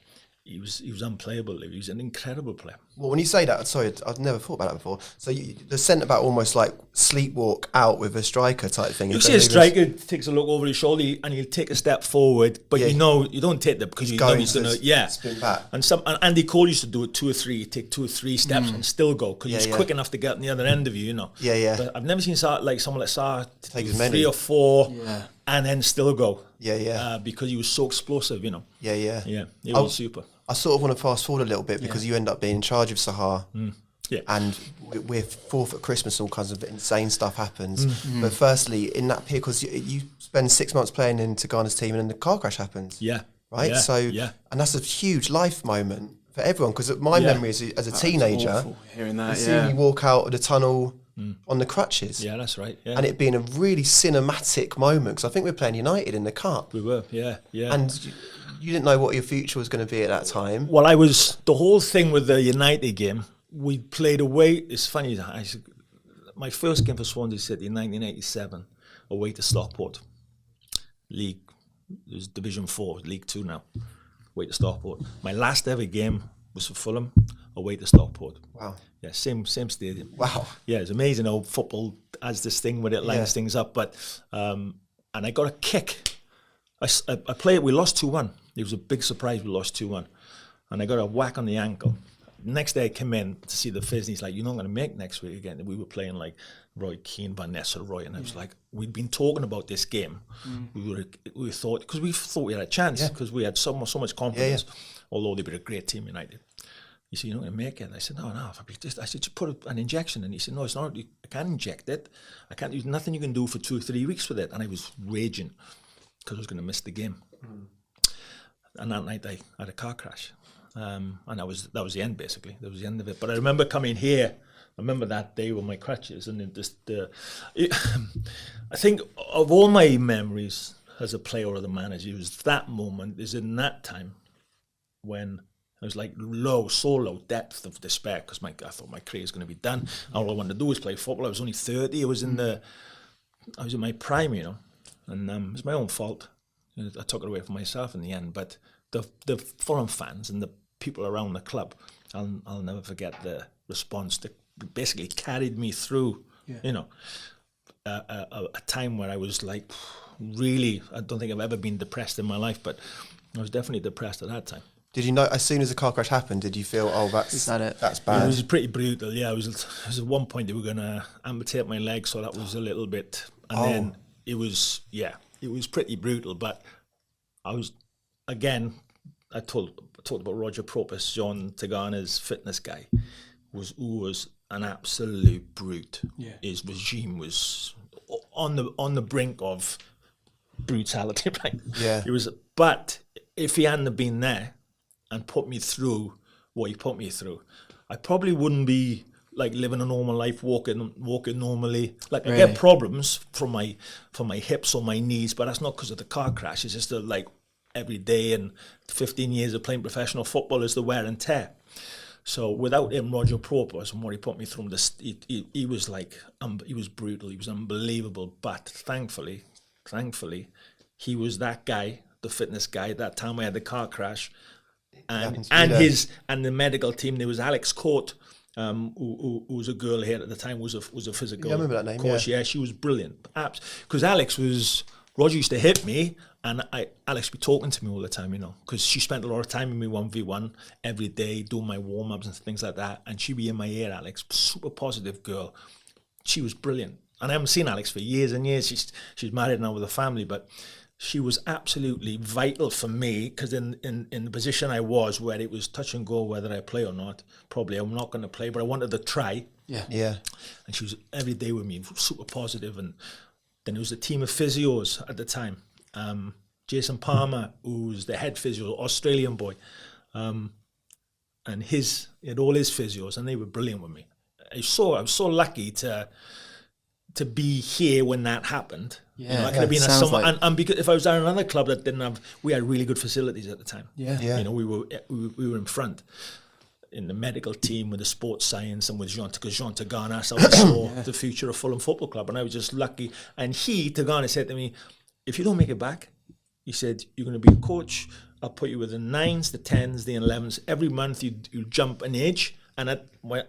he was unplayable. He was an incredible player. Well, when you say that, sorry, I've never thought about that before. So the centre back almost like sleepwalk out with a striker type thing. You see a striker takes a look over his shoulder and he'll take a step forward, but you don't take that because you know he's going to spin back. And Andy Cole used to do it 2 or 3. He'd take 2 or 3 steps and still go because he's quick enough to get on the other end of you. But I've never seen someone like Saar take 3 or 4 and then still go. Because he was so explosive. He was super. I sort of want to fast forward a little bit because you end up being in charge of Sahar. And we're 4th at Christmas, all kinds of insane stuff happens. But firstly, in that period, because you spend 6 months playing in Tigana's team and then the car crash happens. Right? And that's a huge life moment for everyone, because my memory is as a teenager, hearing that, seeing you walk out of the tunnel on the crutches. Yeah, that's right. Yeah. And it being a really cinematic moment, because I think we were playing United in the Cup. We were, yeah. And you didn't know what your future was going to be at that time. Well, the whole thing with the United game, we played away. It's funny, my first game for Swansea City in 1987, away to Stockport. League, it was Division 4, League 2 now, away to Stockport. My last ever game was for Fulham, away to Stockport. Wow. Yeah, same stadium. Wow. Yeah, it's amazing how football has this thing where it lines things up. But and I got a kick. I played. We lost 2-1. It was a big surprise. We lost 2-1, and I got a whack on the ankle. Next day I came in to see the phys, and he's like, "You're not going to make next week again." And we were playing like Roy Keane, Van Nistelrooy, and I was like, "We'd been talking about this game. We thought we had a chance because we had so much confidence. Although they were a great team, United." He said, you're not going to make it. I said, no. I said, just put an injection in. He said, no, it's not. I can't inject it. I can't. There's nothing you can do for 2 or 3 weeks with it. And I was raging because I was going to miss the game. And that night I had a car crash. And that was the end, basically. That was the end of it. But I remember coming here. I remember that day with my crutches. And I think of all my memories as a player or the manager, it was that moment, is in that time when I was like so low depth of despair because I thought my career was going to be done. All I wanted to do was play football. I was only 30. I was in my prime, you know, and it was my own fault. I took it away from myself in the end. But the Fulham fans and the people around the club, I'll never forget the response that basically carried me through. You know, a time where I was like really. I don't think I've ever been depressed in my life, but I was definitely depressed at that time. Did you know, as soon as the car crash happened, did you feel, Is that it? that's bad? It was pretty brutal, yeah. It was at one point they were going to amputate my leg, so that was a little bit... And then it was pretty brutal, but I was, again, I talked about Roger Propus, John Tigana's fitness guy, who was an absolute brute. Yeah. His regime was on the brink of brutality, right? Yeah. It was, but if he hadn't have been there and put me through what he put me through, I probably wouldn't be like living a normal life, walking normally. Like I get problems from my hips or my knees, but that's not because of the car crash. It's just that, like, every day and 15 years of playing professional football is the wear and tear. So without him, Roger Propus, and what he put me through, he was like, he was brutal. He was unbelievable. But thankfully, he was that guy, the fitness guy. At that time I had the car crash. And the medical team. There was Alex Court, who was a girl here at the time, was a physical. Yeah, I remember that name. coach. Yeah, she was brilliant. Because Roger used to hit me, and Alex would be talking to me all the time, you know, because she spent a lot of time with me 1v1 every day, doing my warm ups and things like that. And she'd be in my ear, Alex, super positive girl. She was brilliant, and I haven't seen Alex for years and years. She's married now with a family, but she was absolutely vital for me, because in the position I was, where it was touch and go whether I play or not, probably I'm not going to play, but I wanted to try. Yeah. And she was every day with me, super positive. And then there was a team of physios at the time. Jason Palmer, who's the head physio, Australian boy. And he had all his physios, and they were brilliant with me. I was so lucky to be here when that happened. Yeah, you know, I could have been like... and because if I was at another club that didn't have, we had really good facilities at the time. Yeah. You know, we were in front in the medical team with the sports science and with Jean Tigana, so I saw the future of Fulham Football Club, and I was just lucky. And Tigana said to me, if you don't make it back, he said, you're going to be a coach. I'll put you with the 9s, the 10s, the 11s. Every month you jump an age, and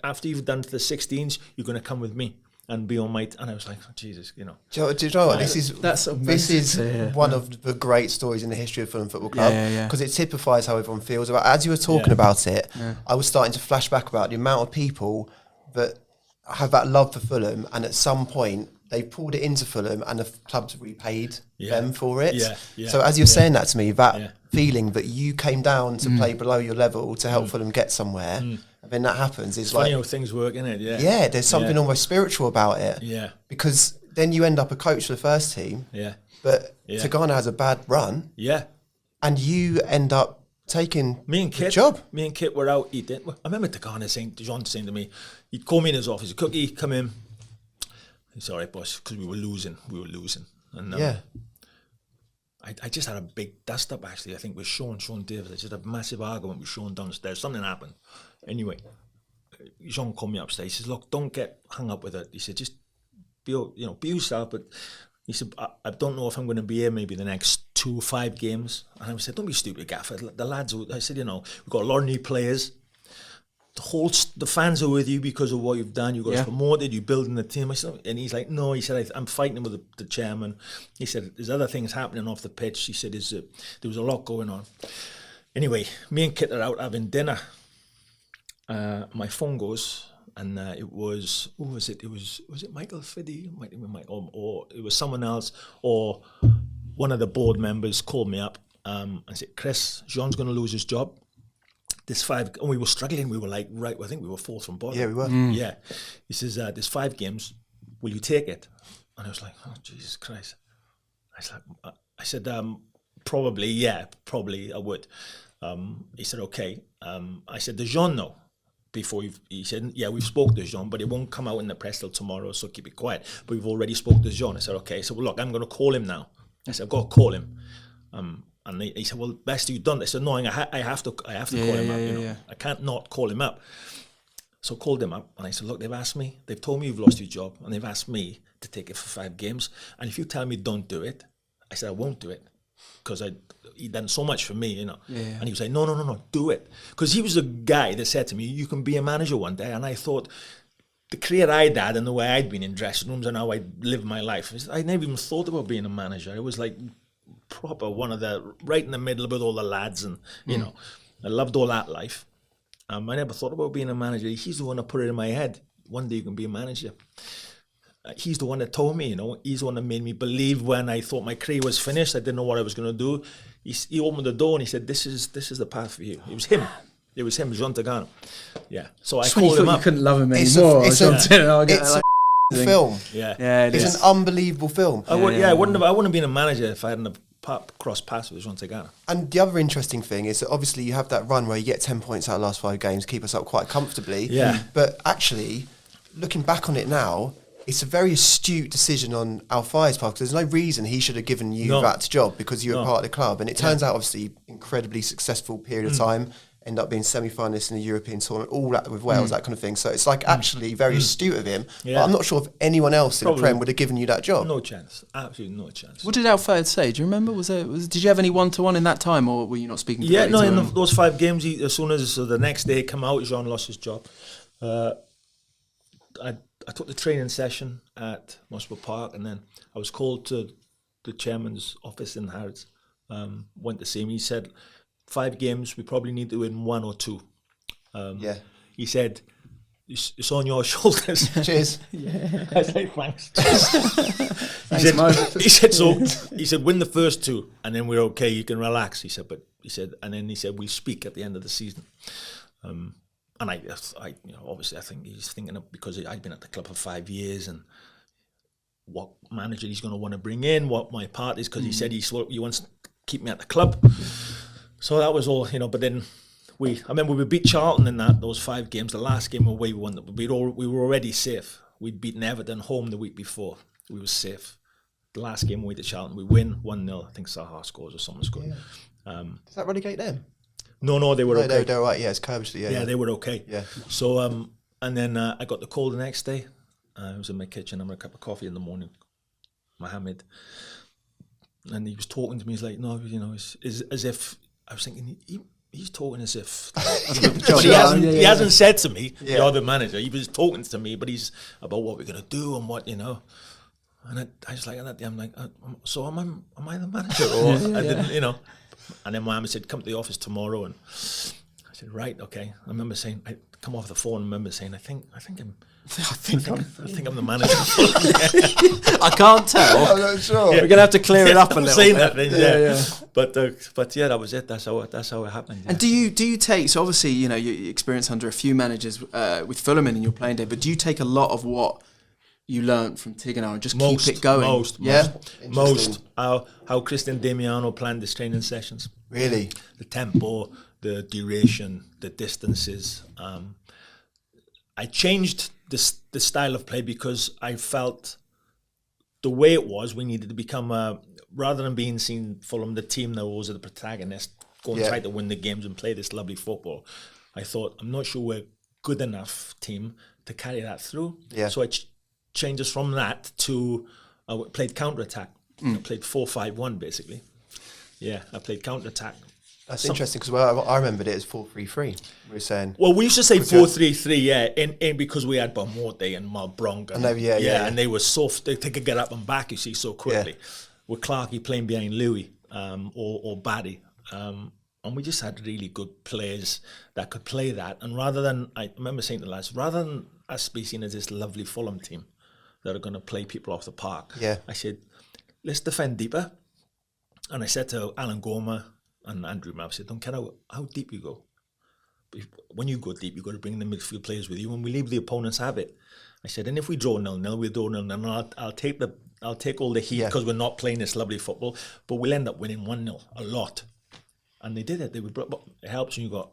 after you've done the 16s, you're going to come with me and be on my... And I was like, oh, Jesus, you know. Do you know what? This is one of the great stories in the history of Fulham Football Club, because it typifies how everyone feels about. As you were talking about it, I was starting to flash back about the amount of people that have that love for Fulham, and at some point they pulled it into Fulham, and the club's repaid them for it. So as you're saying that to me, that feeling that you came down to play below your level to help Fulham get somewhere. And then that happens. It's like, funny how things work, isn't it? Yeah, there's something almost spiritual about it. Yeah. Because then you end up a coach for the first team. Yeah. But Tigana has a bad run. Yeah. And you end up taking the job. Me and Kit were out eating. I remember Tigana saying to me, he'd call me in his office, Cookie, come in. He said, all right, boss, because we were losing. And I just had a big dust-up, actually, I think, with Sean Davis. I just had a massive argument with Sean downstairs. Something happened. Anyway, Jean called me upstairs. He says, look, don't get hung up with it. He said, just be yourself. But he said, I don't know if I'm going to be here maybe the next 2 or 5 games. And I said, don't be stupid, Gaffer. The lads, I said, we've got a lot of new players. The fans are with you because of what you've done. You got us promoted. You're building the team. I said, and he's like, no. He said, I'm fighting with the chairman. He said, there's other things happening off the pitch. He said, there was a lot going on. Anyway, me and Kit are out having dinner. My phone goes, and it was, who was it? Was it Michael Fiddy? Or it was someone else, or one of the board members called me up and said, Chris, Jean's going to lose his job. there's 5, and we were struggling. We were like, right, I think we were 4th from bottom. Yeah, we were. Yeah. He says, there's 5 games. Will you take it? And I was like, oh, Jesus Christ. I said, probably I would. He said, okay. I said, does Jean know? Before he said, yeah, we've spoke to Jean, but it won't come out in the press till tomorrow, so keep it quiet. But we've already spoke to Jean. I said, okay. So well, look, I'm going to call him now. I said, I've got to call him. And he said, well, best you've done. I said, no, I have to call him up. You know, I can't not call him up. So I called him up, and I said, look, they've told me you've lost your job, and they've asked me to take it for 5 games. And if you tell me don't do it, I said, I won't do it. Because he'd done so much for me, you know. And he was like, no, do it. Because he was the guy that said to me, you can be a manager one day. And I thought, the career I'd had and the way I'd been in dressing rooms and how I lived my life, I never even thought about being a manager. It was like proper one of the, right in the middle with all the lads, and, you know, I loved all that life. I never thought about being a manager. He's the one that put it in my head. One day you can be a manager. He's the one that told me, you know. He's the one that made me believe when I thought my career was finished. I didn't know what I was going to do. He opened the door and he said, "This is the path for you." It was him. It was him, Jean Tigana. Yeah. So I called him up. You couldn't love him anymore. It's a film. Yeah. It's an unbelievable film. I wouldn't have been a manager if I hadn't have crossed paths with Jean Tigana. And the other interesting thing is that obviously you have that run where you get 10 points out of the last 5 games, keep us up quite comfortably. Yeah. But actually, looking back on it now, it's a very astute decision on Alfai's part, because there's no reason he should have given you that job because you were part of the club. And it turns out, obviously, incredibly successful period of time, end up being semi-finalists in the European tournament, all that with Wales, that kind of thing. So it's like actually very astute of him. Yeah. But I'm not sure if anyone else in the Prem would have given you that job. No chance. Absolutely no chance. What did Alfai say? Do you remember? Did you have any one-to-one in that time, or were you not speaking to him? Yeah, no, in those 5 games, as soon as the next day come out, Jean lost his job. I took the training session at Muswell Park, and then I was called to the chairman's office in Harrods. Went to see him. He said, 5 games, we probably need to win 1 or 2. He said, it's on your shoulders. Cheers. I said, thanks. He said, win the first 2, and then we're okay. You can relax. He said, and then he said, we'll speak at the end of the season. And I obviously I think he's thinking of, because I'd been at the club for 5 years, and what manager he's going to want to bring in, what my part is, because he said he wants to keep me at the club. So that was all, you know. But then I remember we beat Charlton in those 5 games. The last game away we won. We were already safe. We'd beaten Everton home the week before. We were safe. The last game away to Charlton, we win 1-0. I think Saha scores or someone scored. Yeah. Does that relegate them? No, they were okay. They're right. Yeah, it's Curbishley. Yeah, they were okay. Yeah. So and then I got the call the next day. I was in my kitchen having a cup of coffee in the morning. Mohammed, and he was talking to me. He's like, "No, you know, it's as if." I was thinking, he's talking as if, but he hasn't said to me, "You're the manager." He was talking to me, but he's about what we're gonna do and what, you know. And I was like, I'm like, so am I the manager? Or I didn't, you know. And then Mohammed said, come to the office tomorrow, and I said, right, okay. I remember saying, I come off the phone and remember saying, I think I'm the manager. I can't tell. I'm not sure. Yeah. We're gonna have to clear it up a little saying bit. That thing, yeah. But yeah, that was it. That's how it happened. Yeah. And do you take, so obviously, you know, you experience under a few managers with Fulham in your playing day, but do you take a lot of what you learnt from Tigana and just keep it going? Most. How Christian Damiano planned his training sessions. Really? The tempo, the duration, the distances. I changed the style of play because I felt the way it was, we needed to become rather than being seen Fulham, the team that was the protagonist, go and try to win the games and play this lovely football. I thought, I'm not sure we're good enough team to carry that through. Yeah. So I changed us from that to I played counter-attack. I played 4-5-1 basically. Yeah, I played counter-attack. That's interesting because I remembered it as 4-3-3. We were saying. Well, we used to say 4-3-3, yeah, in because we had Bamote and Malbronk, and they were soft. They could get up and back, you see, so quickly. Yeah. With Clarkey playing behind Louis or Barry, and we just had really good players that could play that. And rather than, I remember saying to the lads, rather than us being seen as this lovely Fulham team that are going to play people off the park, I said, let's defend deeper. And I said to Alan Gormer and Andrew Mount, I said, don't care how deep you go. when you go deep, you've got to bring the midfield players with you. When we leave, the opponents have it. I said, and if we draw 0-0, we'll draw 0-0, and I'll take all the heat because we're not playing this lovely football, but we'll end up winning 1-0 a lot. And they did it. But it helps when you got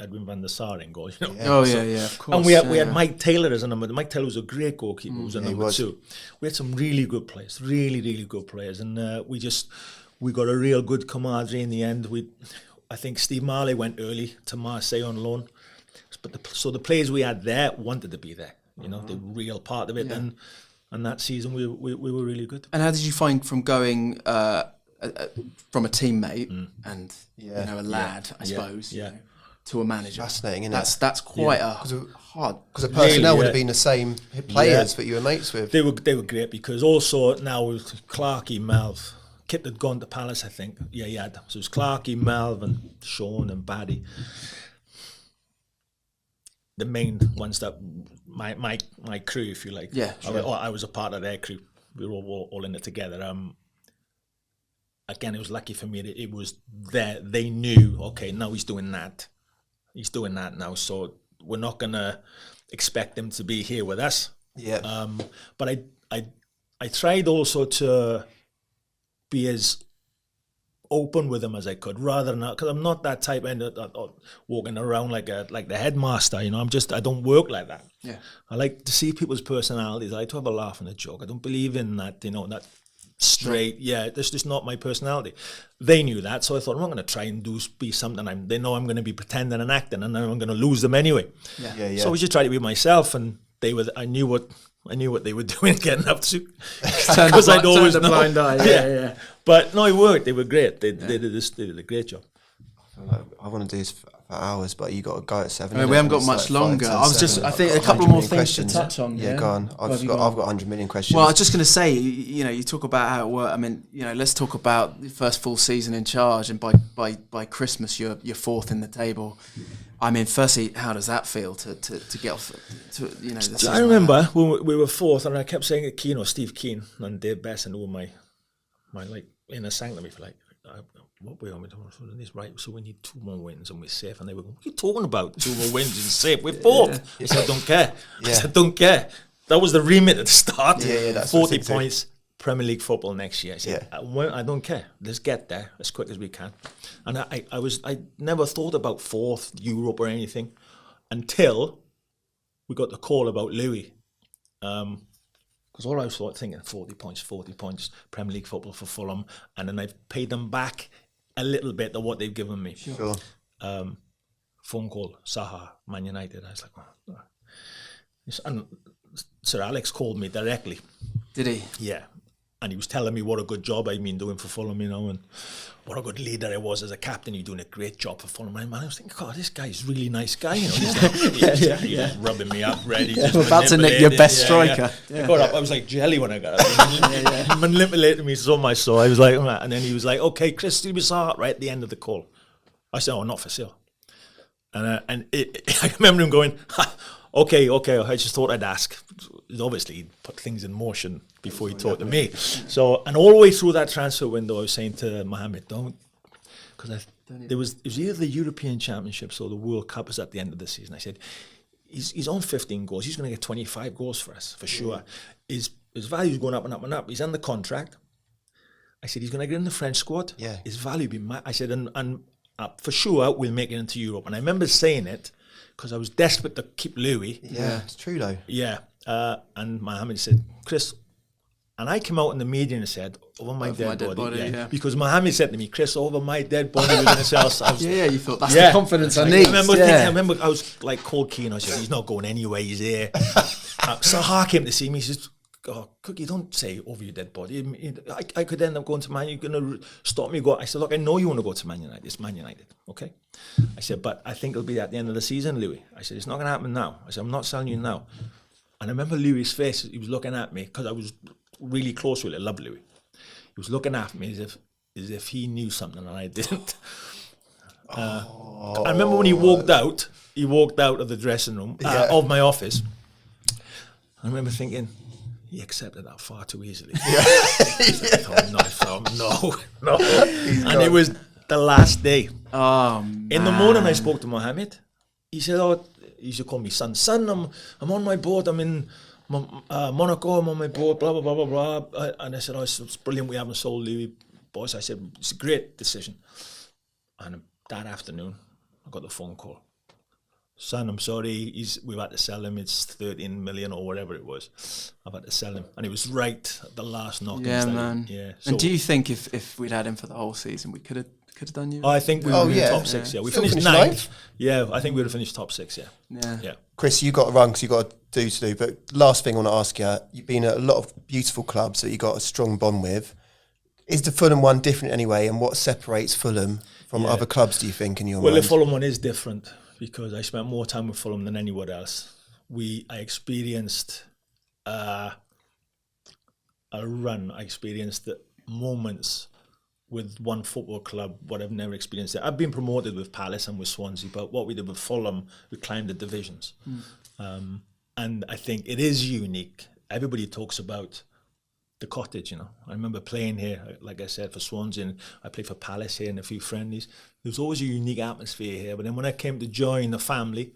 Edwin van der Sar in goal, you know. Yeah. Of course. And we had Mike Taylor as a number. Mike Taylor was a great goalkeeper. Who was a number 2. We had some really good players, really good players, and we got a real good camaraderie in the end. I think Steve Marley went early to Marseille on loan, but so the players we had there wanted to be there. You know, the real part of it, and that season we were really good. And how did you find from going from a teammate and you know, a lad, I suppose, you know, to a manager? Fascinating, isn't it? That's quite hard. Because the personnel would have been the same players that you were mates with. They were great, because also now with Clarkey, Melv, Kit had gone to Palace, I think. Yeah, he had. So it was Clarkey, Melv, and Sean and Baddy. The main ones that my crew, if you like. Yeah, sure. I was a part of their crew. We were all in it together. Again, it was lucky for me that it was there. They knew, okay, now he's doing that. He's doing that now, so we're not gonna expect him to be here with us. Yeah. But I tried also to be as open with him as I could, rather than, because I'm not that type of walking around like the headmaster. You know, I don't work like that. Yeah. I like to see people's personalities. I like to have a laugh and a joke. I don't believe in that, you know, that straight. Yeah, that's just not my personality. They knew that, so I thought, I'm not going to try and be something. They know I'm going to be pretending and acting, and then I'm going to lose them anyway. Yeah. So we just tried to be myself, and I knew what they were doing, getting up to, because I'd always the blind eye. Yeah. But no, it worked. They were great. They did a great job. I want to do this for hours, but you got to go at 7. We haven't got much longer. I think a couple more things to touch on. Yeah, go on. I've got 100 million questions. Well, I was just going to say, you know, you talk about how it worked. I mean, you know, let's talk about the first full season in charge, and by Christmas you're 4th in the table. I mean, firstly, how does that feel to get off? You know, the I remember when we were 4th, and I kept saying to Keane, or Steve Keane, and Dave Besson, who were my like inner sanctum, if you like. What we are we doing? This right? So we need 2 more wins and we're safe. And they were going, "What are you talking about? 2 more wins and safe? We're 4th." I said, "I don't care." I said, "Don't care." That was the remit at the start. That's 40 points, Premier League football next year. I said, I don't care. Let's get there as quick as we can. And I never thought about 4th, Europe or anything, until we got the call about Louis. Because all I was thinking, 40 points, Premier League football for Fulham, and then I've paid them back a little bit of what they've given me. Sure. Phone call, Saha, Man United. I was like, oh. And Sir Alex called me directly. Did he? Yeah. And he was telling me what a good job I'd been doing for Fulham, you know, and what a good leader I was as a captain. You're doing a great job for Fulham. And I was thinking, God, this guy's a really nice guy, you know. He's rubbing me up, ready. We're about to nick your best striker. I got up, I was like jelly when I got up. He manipulated me so much, so I was like, oh, and then he was like, okay, Chris, you was right at the end of the call. I said, oh, not for sale. And I remember him going, okay, I just thought I'd ask. Obviously, he'd put things in motion before he talked to me. So, and all the way through that transfer window, I was saying to Mohammed, because it was either the European Championships or the World Cup was at the end of the season. I said, he's on 15 goals. He's going to get 25 goals for us, for sure. His value's going up and up and up. He's under contract. I said, he's going to get in the French squad. Yeah. His value be I said, and for sure, we'll make it into Europe. And I remember saying it because I was desperate to keep Louis. Yeah, it's true though. Yeah. And Mohammed said, Chris, and I came out in the media and said, over my dead body. Because Mohammed said to me, Chris, over my dead body, we're going to sell. You thought that's the confidence I need. I remember I was like cold keen. I said, he's not going anywhere, he's here. Sahar came to see me, he says, oh, Cookie, don't say over your dead body. I could end up going to Man United. You're going to stop me going. I said, look, I know you want to go to Man United. It's Man United, okay? I said, but I think it'll be at the end of the season, Louis. I said, it's not going to happen now. I said, I'm not selling you now. And I remember Louis' face, he was looking at me, because I was really close with him. I love Louis. He was looking at me as if he knew something and I didn't. I remember when he walked out of the dressing room, of my office. I remember thinking, he accepted that far too easily. No. And it was the last day. In the morning I spoke to Mohammed, he said, "Oh," he used to call me son. Son, I'm on my boat. I'm in Monaco. I'm on my boat. Blah blah blah blah blah. And I said, "Oh, it's brilliant. We haven't sold Louis, boss." I said, "It's a great decision." And that afternoon, I got the phone call. "Son, I'm sorry. We've had to sell him. It's 13 million or whatever it was. I've had to sell him." And it was right at the last knock. Yeah, man. Yeah. And do you think if we'd had him for the whole season, we could have done you? I think we Oh, were in yeah. top 6. Yeah, we Still finished finished 9th. ninth? Yeah, I think we would have finished top 6. Yeah. Yeah. Chris, you got to run because you got to do. But last thing I want to ask you, you've been at a lot of beautiful clubs that you got a strong bond with. Is the Fulham one different anyway? And what separates Fulham from other clubs, do you think, in your Well, mind? the Fulham one is different because I spent more time with Fulham than anywhere else. I experienced a run. I experienced the moments with one football club what I've never experienced there. I've been promoted with Palace and with Swansea, but what we did with Fulham, we climbed the divisions. And I think it is unique. Everybody talks about the cottage, you know. I remember playing here, like I said, for Swansea, and I played for Palace here and a few friendlies. There was always a unique atmosphere here. But then when I came to join the family,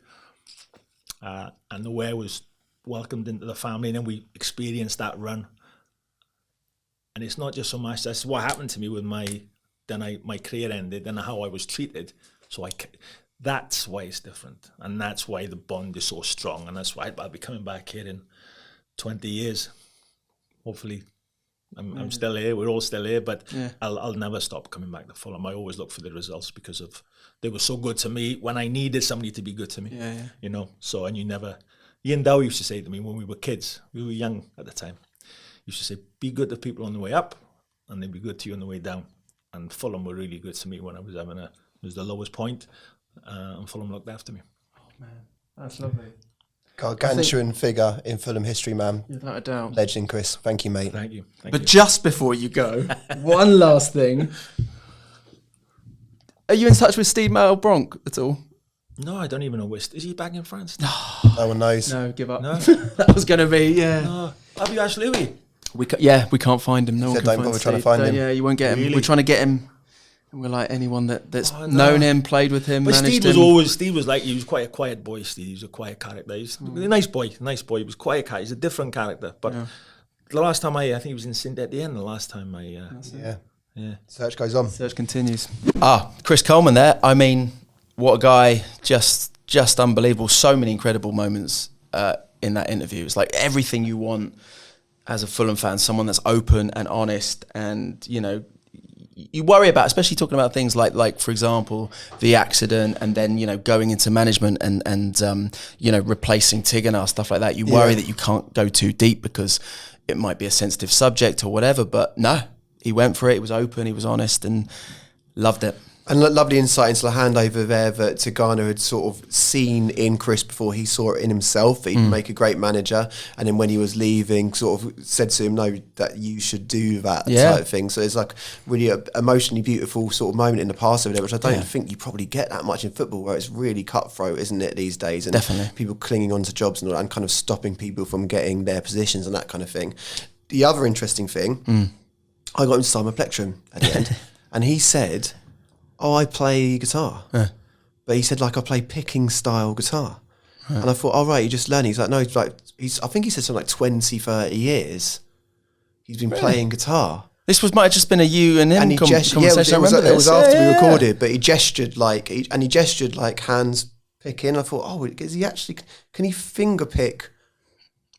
and the way I was welcomed into the family, and then we experienced that run. And it's not just so much, that's what happened to me with my career ended and how I was treated. So that's why it's different. And that's why the bond is so strong. And that's why I'll be coming back here in 20 years. Hopefully, I'm still here. We're all still here, but I'll never stop coming back to Fulham. I always look for the results because they were so good to me when I needed somebody to be good to me. Yeah. You know. So Ian Dow used to say to me when we were kids, we were young at the time. He used to say, "Be good to people on the way up, and they'll be good to you on the way down." And Fulham were really good to me when I was it was the lowest point, and Fulham looked after me. Oh man, that's lovely. Gargantuan figure in Fulham history, man. Without a doubt. Legend, Chris. Thank you, mate. Thank you. But just before you go, one last thing. Are you in touch with Steve Malbronk at all? No, I don't even know is he back in France? No one knows. No, give up. No. That was going to be, No. Have you asked Louis? We can't find him. No one Said can don't find bother trying to Steve. find him. Yeah, you won't get him. Really? We're trying to get him. And we're like anyone that's Oh, no. known him, played with him, But managed Steve was like, he was quite a quiet boy, Steve. He was a quiet character. He's a nice boy. He was quiet character. He's a different character. But the last time I think he was in Saint Etienne, the last time yeah. Search goes on. Search continues. Chris Coleman there. I mean, what a guy. Just unbelievable. So many incredible moments in that interview. It's like everything you want as a Fulham fan, someone that's open and honest, and, you know, you worry about, especially talking about things like for example, the accident, and then, you know, going into management and you know, replacing Tigana, stuff like that. You worry that you can't go too deep because it might be a sensitive subject or whatever. But no, he went for it. He was open. He was honest, and loved it. And lovely insight into the handover there that Tigana had sort of seen in Chris before he saw it in himself, that he'd make a great manager. And then when he was leaving, sort of said to him, no, that you should do that type of thing. So it's like really a emotionally beautiful sort of moment in the past over there, which I don't think you probably get that much in football, where it's really cutthroat, isn't it, these days? And Definitely. people clinging on to jobs and kind of stopping people from getting their positions and that kind of thing. The other interesting thing, I got him to sign my plectrum at the end, and he said, "Oh, I play guitar." But he said, like, I play picking style guitar. And I thought, oh, right, you're just learning. He's like, no, I think he said something like 20, 30 years he's been playing guitar. This might have just been a you and him And he conversation. it was I remember it was this. after we Yeah. recorded, but he gestured like hands picking. I thought, oh, can he finger pick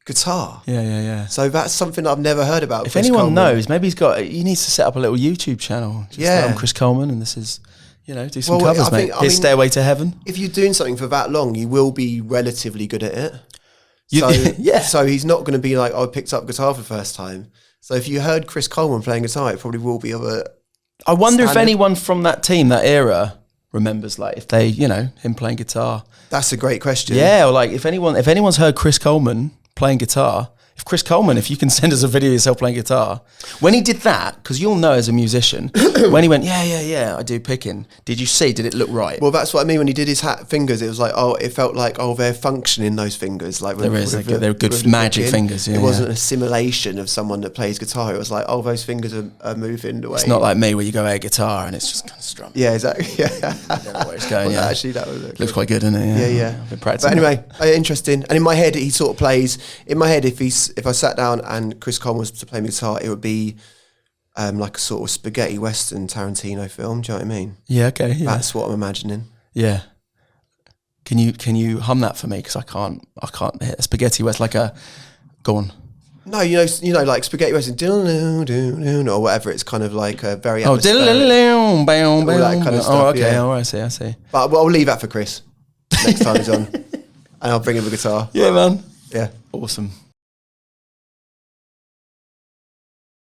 guitar? Yeah. So that's something that I've never heard about. If Chris anyone Coleman. knows, maybe he needs to set up a little YouTube channel. I'm Chris Coleman, and this is, you know, do some Well, covers, I mate. think- I His mean- Stairway to Heaven. If you're doing something for that long, you will be relatively good at it. Yeah. So he's not going to be like, I picked up guitar for the first time. So if you heard Chris Coleman playing guitar, it probably will be of a... I wonder if standard. anyone from that team, that era, remembers, like, if they, you know, him playing guitar. That's a great question. Yeah, or like if anyone's heard Chris Coleman playing guitar, Chris Coleman, if you can send us a video of yourself playing guitar. When he did that, because you'll know as a musician, when he went, yeah, I do picking, did it look right? Well, that's what I mean. When he did his fingers, it was like, it felt like, they're functioning, those fingers. Like they're good magic fingers. Yeah, it wasn't a simulation of someone that plays guitar. It was like, those fingers are moving the way. It's not like me where you go air guitar and it's just kind of strumming. Yeah, exactly. Yeah. I don't know where it's going. Well, actually, that was looks quite good, doesn't it? Yeah. I've been practicing. But anyway, interesting. And in my head, he sort of plays. In my head, if I sat down and Chris Coleman was to play me guitar, it would be like a sort of spaghetti western Tarantino film. Do you know what I mean? Yeah. Okay. Yeah. That's what I'm imagining. Yeah. Can you hum that for me? Because I can't hit a spaghetti west like a. Go on. No, you know, like spaghetti western, or whatever. It's kind of like a very all atmospheric, that kind of stuff. Oh, okay. Yeah. Oh, I see. But I'll leave that for Chris next time he's on, and I'll bring him a guitar. Yeah, man. Yeah. Awesome.